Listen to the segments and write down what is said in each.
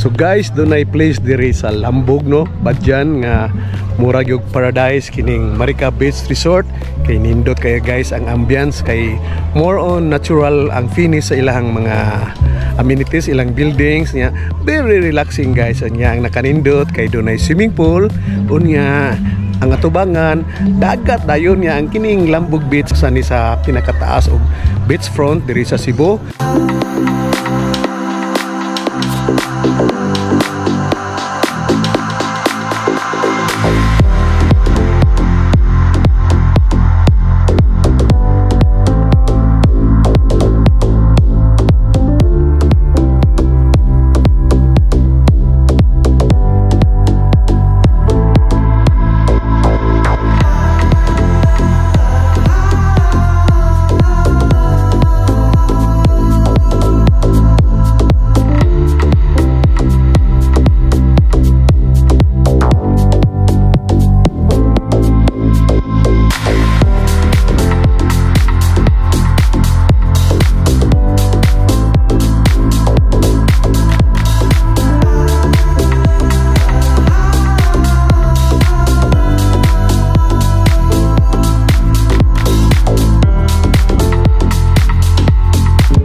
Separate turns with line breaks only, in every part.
So guys, doon ay place diri sa Lambog no, Badyan nga murag yung paradise kining Marika Beach Resort. Kay nindot kayo guys ang ambience, kay more on natural ang finish sa ilang mga amenities, ilang buildings nya. Very relaxing guys nya ang nakanindot, kay doon ay swimming pool unya ang atubangan dagat dayon niya ang kining Lambog Beach sa pinakataas og beachfront diri sa Cebu.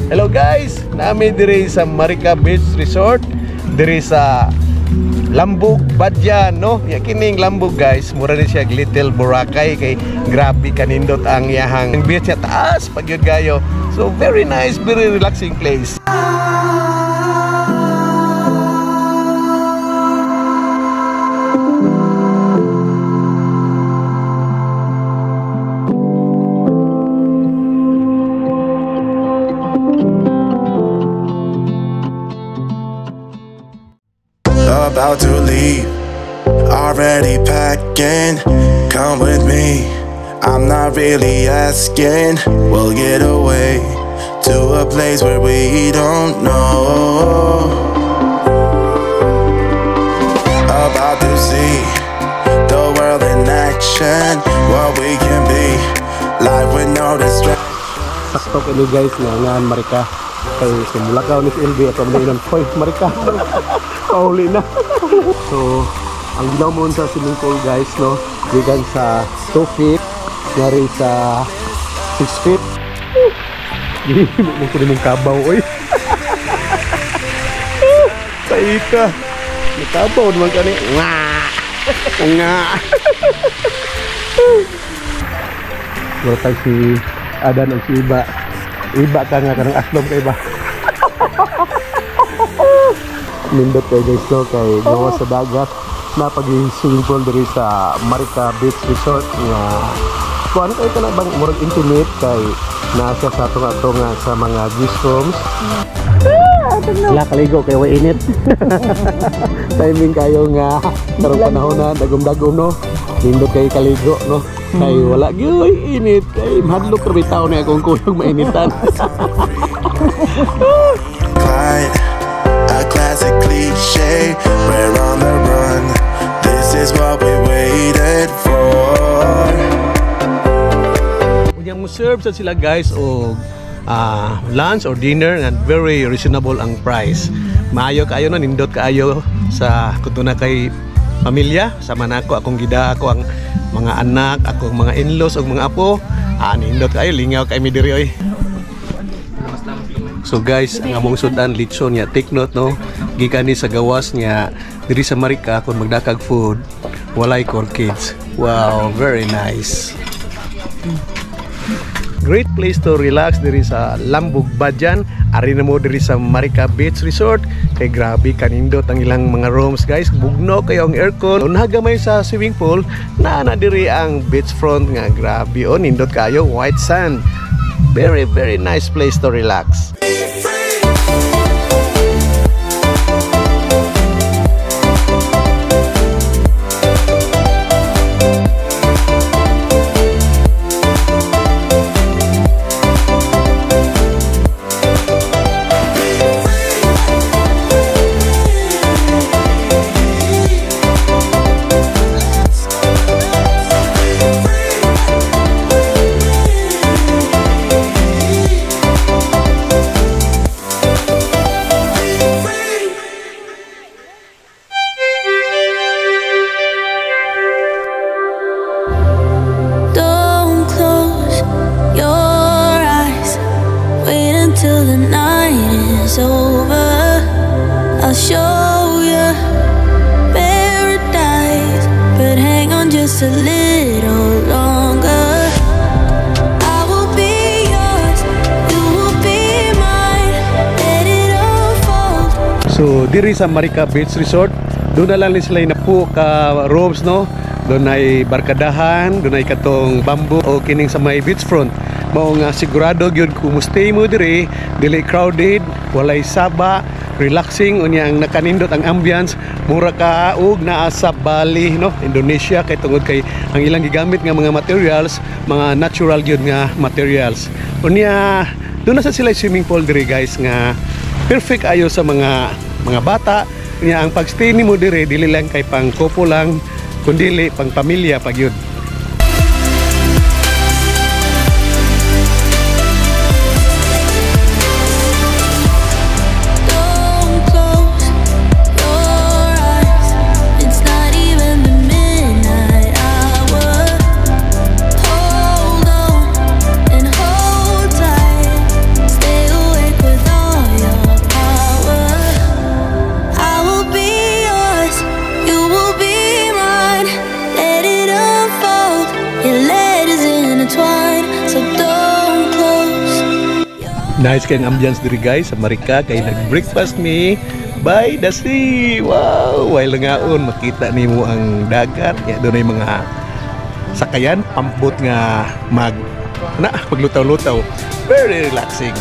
Hello guys, nami diri sa Marika Beach Resort diri sa Lambog, Badyan no. Ya kining Lambog guys, mura ni siya Little Boracay, kay grabe kanindot ang yahang beach sa taas pagyud gayo. So very nice, very relaxing place.
About to leave, already packing. Come with me, I'm not really asking. We'll get away to a place where we don't know. About to see the world in action, what we can be, life with no distraction.
Sakto kayo guys nga Marika kay simulakaw ni LB at pamilinan koy Marika. Pauli na. So, ang ginaw mo sa swimming pool guys no, gikan sa 2 feet ngari sa 6 feet. Mungkin mong kabaw oy. Saika. Nakabaw naman kani. Nga. Nga. Murag si Adan ang si Iba. Iba ka nga kanang aslom kay ba. Nindot kayo guys no, kay gawa sa dagat na pag-swimming pool diri sa Marika Beach Resort nga kung ano kayo ka na bang murag intimate kay nasa sa tunga-tunga sa mga guest rooms. Wala kaligo kay way init. Timing kayo nga karong panahon na dagom-dagom no, nindot kayo kaligo no, kay wala gyud init kay mahadlok ra bitaw ni akong kuyog mainitan.
A classic cliche, we're on the run. This is what we waited for.
Unyang mo serve sa sila guys o lunch or dinner and very reasonable ang price. Maayo kaayo no, nindot kaayo sa kutuna kay pamilya. Sama na ako, akong gida ako ang mga anak, akong mga in-laws o mga apo. Nindot kaayo, lingaw kay mi diri oy. So guys, ang among sudan litson niya, take note no, gikan ni sa gawas niya diri sa Marika kung magdakag food, walay core kids. Wow, very nice. Great place to relax diri sa Lambog, Badyan. Ari na mo diri sa Marika Beach Resort. Kay grabe kanindot ang ilang mga rooms guys. Bugno kayo ang aircon. Nagamay sa swimming pool na diri ang beachfront nga grabe o nindot kayo, white sand. Very very nice place to relax.
show you paradise, but hang on just a little longer. I will be yours, you will be mine. Let it unfold.
So diri sa Marika Beach Resort, doon na lang ni sila inapo ka rooms, no? Doon ay barkadahan, doon ay katong bamboo o kining sa may beachfront. Mao nga sigurado gyud kung stay mo diri, dili crowded, walay saba, relaxing unya ang nakanindot ang ambience, mura ka og naa sa Bali, no? Indonesia, kay tungod kay ang ilang gigamit nga mga materials, mga natural gyud nga materials. Unya doon na sa sila swimming pool diri guys nga perfect ayo sa mga bata. Unya ang pagstay nimo diri dili lang kay pang couple lang, kundi pang pamilya pag yun.
Don't close your eyes. It's not even the midnight hour. Hold on and hold tight. Stay awake with all your power. I will be yours, you will be mine. Let it unfold. Your letters intertwine, so don't close.
Nice kayong ambience diri guys sa Marika, kay nag-breakfast mi by the sea. Wow, while ngaon makita nimo ang dagat, ya doon ay mga sakayan, pampot nga maglutaw-lutaw. Very relaxing.